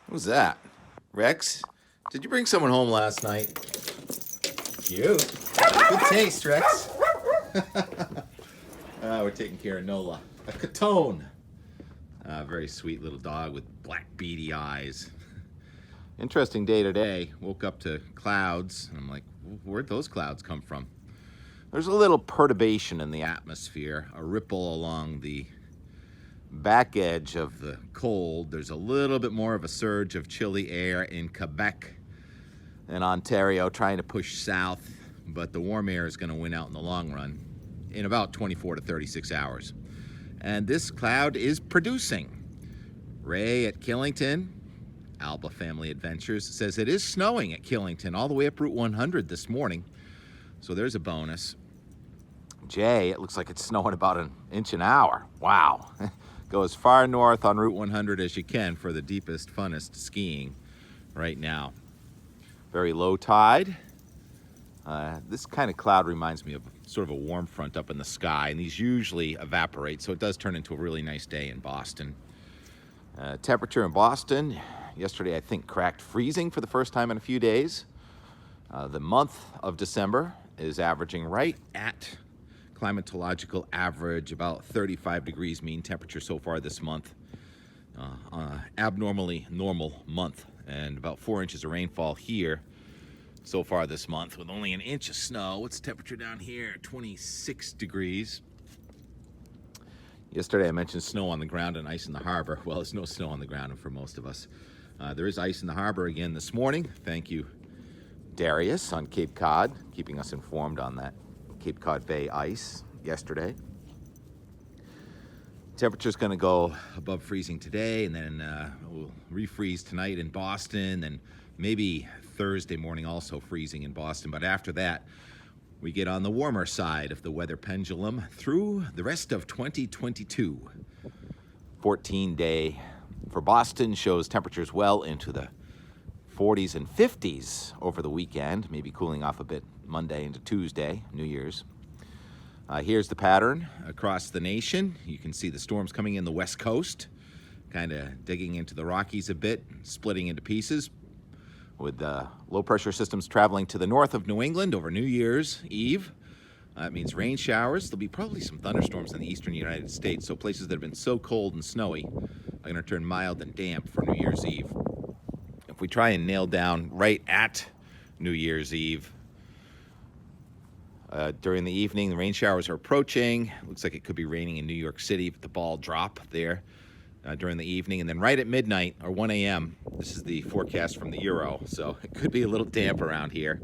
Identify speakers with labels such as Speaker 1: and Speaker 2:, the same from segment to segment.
Speaker 1: What was that? Rex, did you bring someone home last night? Cute. Good taste, Rex. We're taking care of Nola. A Catone. A very sweet little dog with black beady eyes. Interesting day today. Woke up to clouds. And I'm like, where'd those clouds come from? There's a little perturbation in the atmosphere, a ripple along the back edge of the cold. There's a little bit more of a surge of chilly air in Quebec and Ontario trying to push south, but the warm air is going to win out in the long run in about 24 to 36 hours. And this cloud is producing. Ray at Killington, Alba Family Adventures, says it is snowing at Killington all the way up Route 100 this morning. So there's a bonus. Jay, it looks like it's snowing about an inch an hour. Wow. Go as far north on Route 100 as you can for the deepest, funnest skiing right now. Very low tide. This kind of cloud reminds me of sort of a warm front up in the sky, and these usually evaporate, so it does turn into a really nice day in Boston. Temperature in Boston, yesterday I think cracked freezing for the first time in a few days. The month of December is averaging right at climatological average, about 35 degrees mean temperature so far this month. Abnormally normal month, and about 4 inches of rainfall here so far this month with only an inch of snow. What's the temperature down here? 26 degrees. Yesterday I mentioned snow on the ground and ice in the harbor. Well, there's no snow on the ground for most of us. There is ice in the harbor again this morning. Thank you, Darius on Cape Cod, keeping us informed on that Cape Cod Bay ice yesterday. Temperature's going to go above freezing today, and then we'll refreeze tonight in Boston, and maybe Thursday morning also freezing in Boston. But after that, we get on the warmer side of the weather pendulum through the rest of 2022. 14-day for Boston shows temperatures well into the 40s and 50s over the weekend, maybe cooling off a bit Monday into Tuesday, New Year's. Here's the pattern across the nation. You can see the storms coming in the west coast, kind of digging into the Rockies a bit, splitting into pieces, with low pressure systems traveling to the north of New England over New Year's Eve. That means rain showers. There'll be probably some thunderstorms in the eastern United States, so places that have been so cold and snowy are going to turn mild and damp for New Year's Eve. If we try and nail down right at New Year's Eve, during the evening, the rain showers are approaching. Looks like it could be raining in New York City, but the ball drop there during the evening. And then right at midnight, or 1 a.m., this is the forecast from the Euro, so it could be a little damp around here.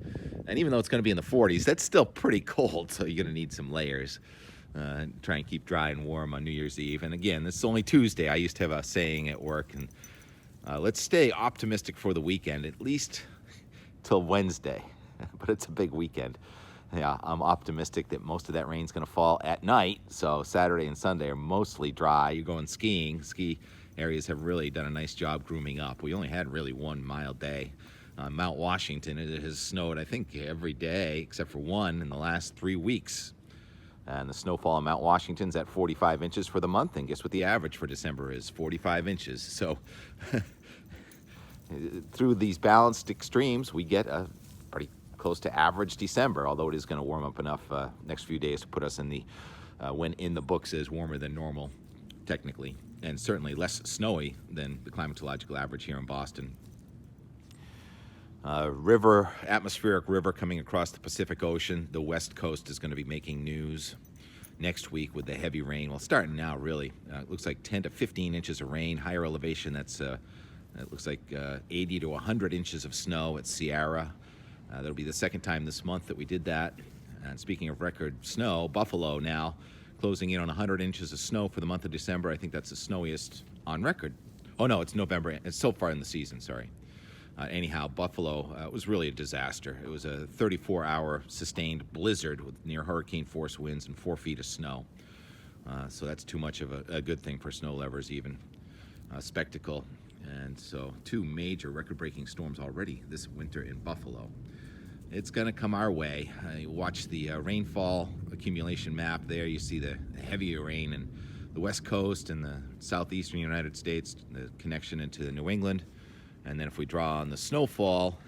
Speaker 1: And even though it's going to be in the 40s, that's still pretty cold, so you're going to need some layers. Try and keep dry and warm on New Year's Eve. And again, this is only Tuesday. I used to have a saying at work, and let's stay optimistic for the weekend, at least till Wednesday. But it's a big weekend. Yeah, I'm optimistic that most of that rain's going to fall at night, so Saturday and Sunday are mostly dry. You're going skiing. Ski areas have really done a nice job grooming up. We only had really one mild day. Mount Washington, it has snowed, I think, every day except for one in the last 3 weeks. And the snowfall in Mount Washington's at 45 inches for the month, and guess what the average for December is? 45 inches. So through these balanced extremes, we get a pretty close to average December, although it is going to warm up enough next few days to put us in the when in the books is warmer than normal, technically, and certainly less snowy than the climatological average here in Boston. Atmospheric river coming across the Pacific Ocean. The west coast is going to be making news next week with the heavy rain. Well, starting now, really. It looks like 10 to 15 inches of rain. Higher elevation, it looks like 80 to 100 inches of snow at Sierra. That'll be the second time this month that we did that. And speaking of record snow, Buffalo now closing in on 100 inches of snow for the month of December. I think that's the snowiest on record. Oh no, it's November. It's so far in the season, sorry. Anyhow, Buffalo was really a disaster. It was a 34-hour sustained blizzard with near hurricane force winds and 4 feet of snow. So that's too much of a good thing for snow lovers even. Spectacle. And so 2 major record-breaking storms already this winter in Buffalo. It's going to come our way. You watch the rainfall accumulation map there. You see the heavier rain in the west coast and the southeastern United States, the connection into New England. And then if we draw on the snowfall,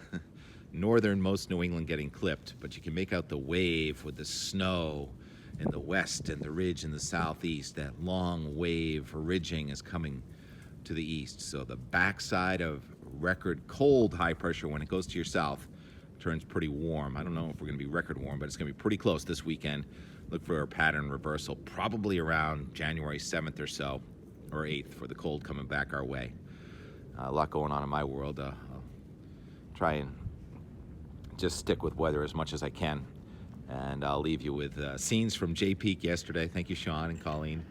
Speaker 1: northernmost New England getting clipped, but you can make out the wave with the snow in the west and the ridge in the southeast. That long wave ridging is coming to the east. So the backside of record cold high pressure, when it goes to your south, turns pretty warm. I don't know if we're going to be record warm, but it's going to be pretty close this weekend. Look for a pattern reversal probably around January 7th or so, or 8th, for the cold coming back our way. A lot going on in my world. I'll try and just stick with weather as much as I can. And I'll leave you with scenes from Jay Peak yesterday. Thank you, Sean and Colleen.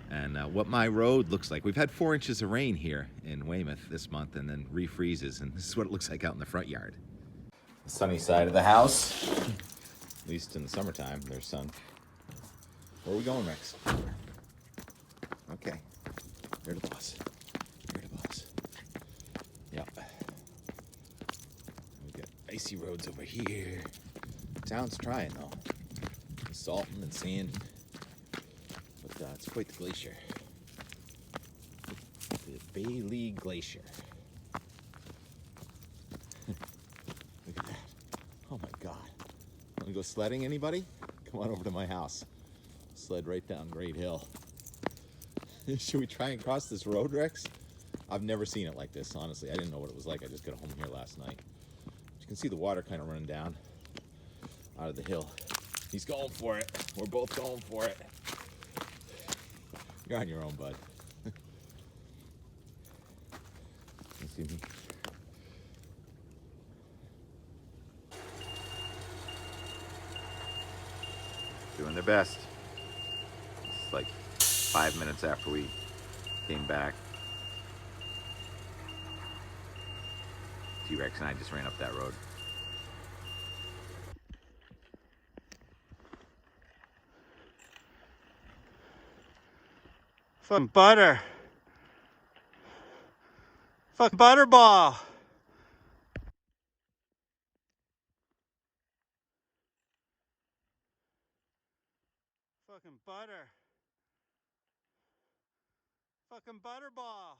Speaker 1: And what my road looks like. We've had 4 inches of rain here in Weymouth this month, and then refreezes, and this is what it looks like out in the front yard. The sunny side of the house, at least in the summertime, there's sun. Where are we going, Rex? Okay, you're the boss. You're the boss. Yep. We've got icy roads over here. Town's trying though. Salting and sand. But it's quite the glacier. The Bailey Glacier. Look at that. Oh my God. Want to go sledding, anybody? Come on over to my house. Sled right down Great Hill. Should we try and cross this road, Rex? I've never seen it like this, honestly. I didn't know what it was like. I just got home here last night. You can see the water kind of running down out of the hill. He's going for it. We're both going for it. You're on your own, bud. You see me? Doing their best. It's like 5 minutes after we came back. T-Rex and I just ran up that road.
Speaker 2: Fucking butter. Fucking Butterball. Fucking butter. Fucking Butterball.